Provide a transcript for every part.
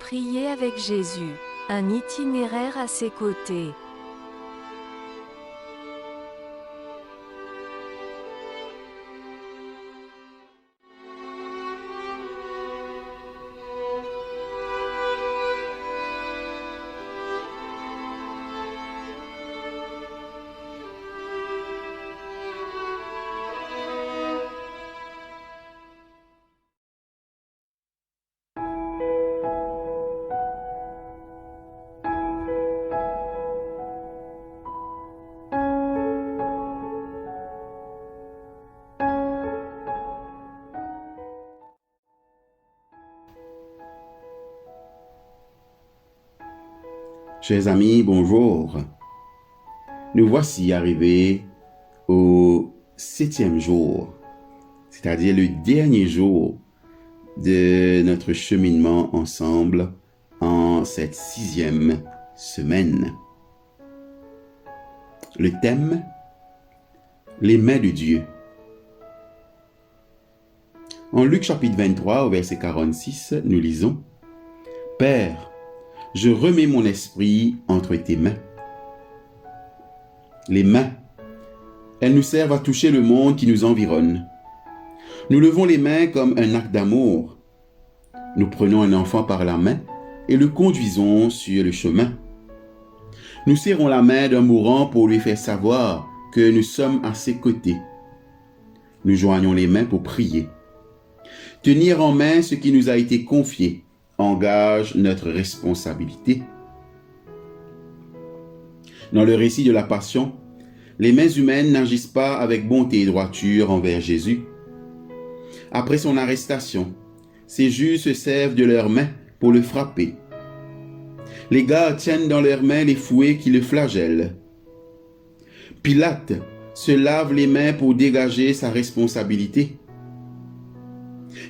Prier avec Jésus, un itinéraire à ses côtés. Chers amis, bonjour. Nous voici arrivés au 7e jour, c'est-à-dire le dernier jour de notre cheminement ensemble en cette 6e semaine. Le thème, les mains de Dieu. En Luc chapitre 23, au verset 46, nous lisons « Père, je remets mon esprit entre tes mains. » Les mains, elles nous servent à toucher le monde qui nous environne. Nous levons les mains comme un acte d'amour. Nous prenons un enfant par la main et le conduisons sur le chemin. Nous serrons la main d'un mourant pour lui faire savoir que nous sommes à ses côtés. Nous joignons les mains pour prier. Tenir en main ce qui nous a été confié engage notre responsabilité. Dans le récit de la Passion, les mains humaines n'agissent pas avec bonté et droiture envers Jésus. Après son arrestation, ses juges se servent de leurs mains pour le frapper. Les gardes tiennent dans leurs mains les fouets qui le flagellent. Pilate se lave les mains pour dégager sa responsabilité.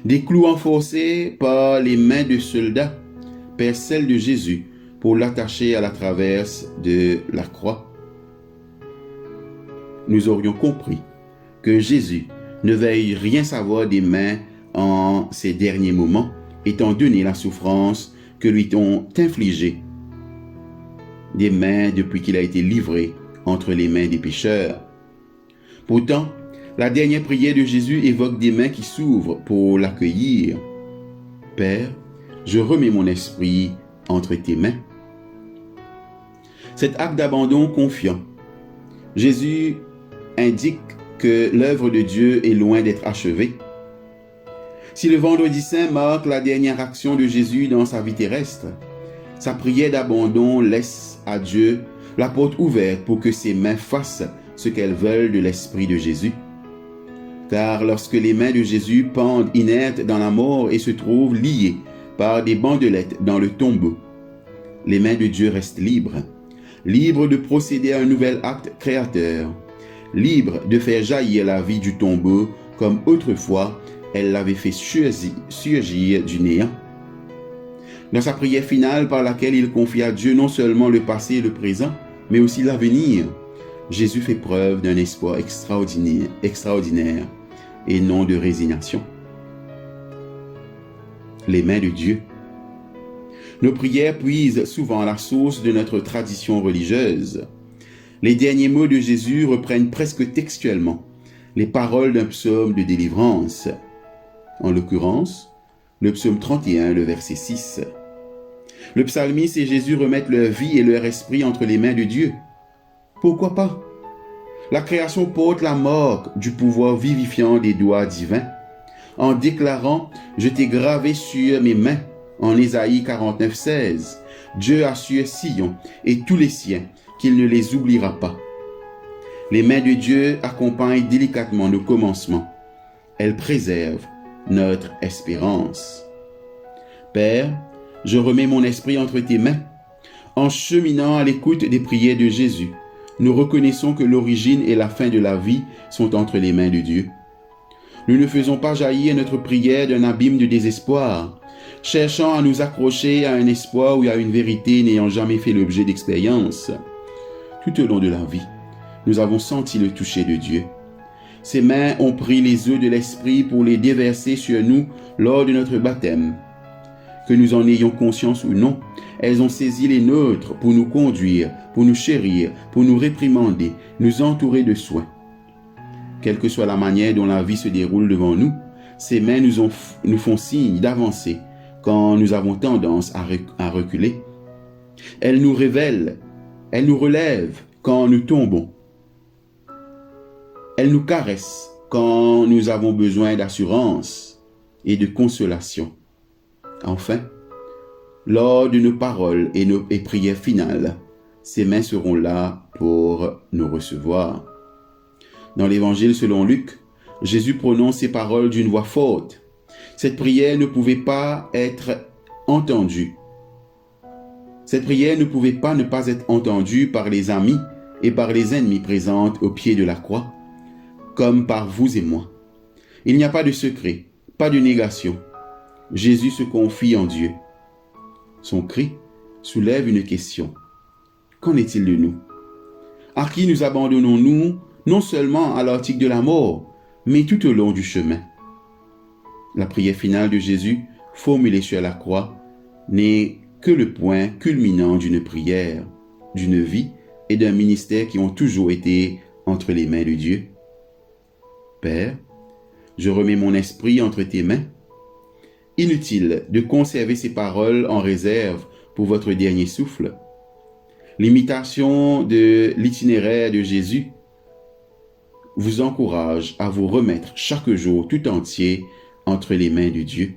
Des clous enfoncés par les mains de soldats percent celles de Jésus pour l'attacher à la traverse de la croix. Nous aurions compris que Jésus ne veuille rien savoir des mains en ces derniers moments, étant donné la souffrance que lui ont infligée des mains depuis qu'il a été livré entre les mains des pécheurs. Pourtant, la dernière prière de Jésus évoque des mains qui s'ouvrent pour l'accueillir. « Père, je remets mon esprit entre tes mains. » Cet acte d'abandon confiant, Jésus indique que l'œuvre de Dieu est loin d'être achevée. Si le vendredi saint marque la dernière action de Jésus dans sa vie terrestre, sa prière d'abandon laisse à Dieu la porte ouverte pour que ses mains fassent ce qu'elles veulent de l'esprit de Jésus. Car lorsque les mains de Jésus pendent inertes dans la mort et se trouvent liées par des bandelettes dans le tombeau, les mains de Dieu restent libres, libres de procéder à un nouvel acte créateur, libres de faire jaillir la vie du tombeau comme autrefois elle l'avait fait surgir du néant. Dans sa prière finale par laquelle il confie à Dieu non seulement le passé et le présent, mais aussi l'avenir, Jésus fait preuve d'un espoir extraordinaire et non de résignation. Les mains de Dieu. Nos prières puisent souvent à la source de notre tradition religieuse. Les derniers mots de Jésus reprennent presque textuellement les paroles d'un psaume de délivrance. En l'occurrence, le psaume 31, le verset 6. Le psalmiste et Jésus remettent leur vie et leur esprit entre les mains de Dieu. Pourquoi pas? La création porte la marque du pouvoir vivifiant des doigts divins en déclarant « Je t'ai gravé sur mes mains » en Ésaïe 49, 16. Dieu assure Sion et tous les siens qu'il ne les oubliera pas. Les mains de Dieu accompagnent délicatement nos commencements. Elles préservent notre espérance. Père, je remets mon esprit entre tes mains. En cheminant à l'écoute des prières de Jésus, nous reconnaissons que l'origine et la fin de la vie sont entre les mains de Dieu. Nous ne faisons pas jaillir notre prière d'un abîme de désespoir, cherchant à nous accrocher à un espoir ou à une vérité n'ayant jamais fait l'objet d'expérience. Tout au long de la vie, nous avons senti le toucher de Dieu. Ses mains ont pris les eaux de l'esprit pour les déverser sur nous lors de notre baptême. que nous en ayons conscience ou non. Elles ont saisi les nôtres pour nous conduire, pour nous chérir, pour nous réprimander, nous entourer de soins. Quelle que soit la manière dont la vie se déroule devant nous, ces mains nous font signe d'avancer quand nous avons tendance à reculer. Elles nous révèlent, elles nous relèvent quand nous tombons. Elles nous caressent quand nous avons besoin d'assurance et de consolation. Enfin, lors de nos paroles et prières finales, ces mains seront là pour nous recevoir. Dans l'Évangile selon Luc, Jésus prononce ces paroles d'une voix forte. Cette prière ne pouvait pas être entendue. Cette prière ne pouvait pas ne pas être entendue par les amis et par les ennemis présents au pied de la croix, comme par vous et moi. Il n'y a pas de secret, pas de négation. Jésus se confie en Dieu. Son cri soulève une question. Qu'en est-il de nous? À qui nous abandonnons-nous, non seulement à l'ortique de la mort, mais tout au long du chemin? La prière finale de Jésus, formulée sur la croix, n'est que le point culminant d'une prière, d'une vie et d'un ministère qui ont toujours été entre les mains de Dieu. Père, je remets mon esprit entre tes mains. Inutile de conserver ces paroles en réserve pour votre dernier souffle. L'imitation de l'itinéraire de Jésus vous encourage à vous remettre chaque jour tout entier entre les mains de Dieu.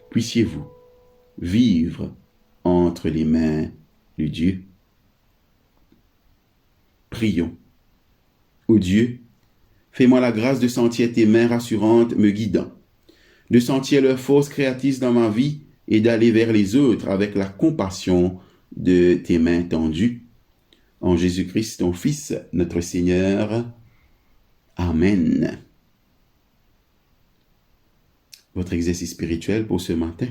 Puissiez-vous vivre entre les mains de Dieu. Prions. Ô Dieu, fais-moi la grâce de sentir tes mains rassurantes me guidant, de sentir leur force créatrice dans ma vie et d'aller vers les autres avec la compassion de tes mains tendues. En Jésus-Christ, ton Fils, notre Seigneur. Amen. Votre exercice spirituel pour ce matin.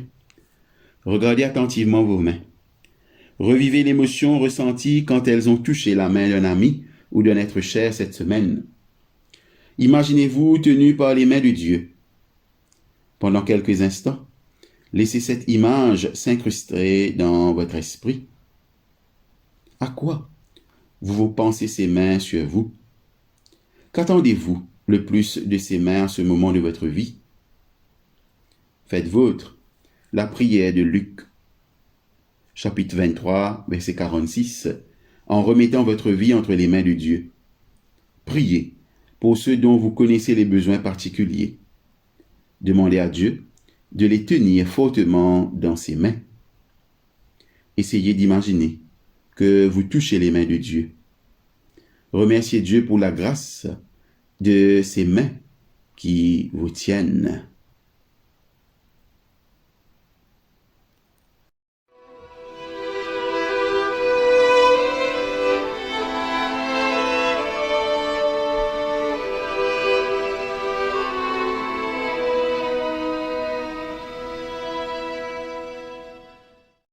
Regardez attentivement vos mains. Revivez l'émotion ressentie quand elles ont touché la main d'un ami ou d'un être cher cette semaine. Imaginez-vous tenu par les mains de Dieu. Pendant quelques instants, laissez cette image s'incruster dans votre esprit. À quoi vous pensez ces mains sur vous? Qu'attendez-vous le plus de ces mains à ce moment de votre vie? Faites vôtre la prière de Luc, chapitre 23, verset 46, en remettant votre vie entre les mains de Dieu. Priez pour ceux dont vous connaissez les besoins particuliers. Demandez à Dieu de les tenir fortement dans ses mains. Essayez d'imaginer que vous touchez les mains de Dieu. Remerciez Dieu pour la grâce de ses mains qui vous tiennent.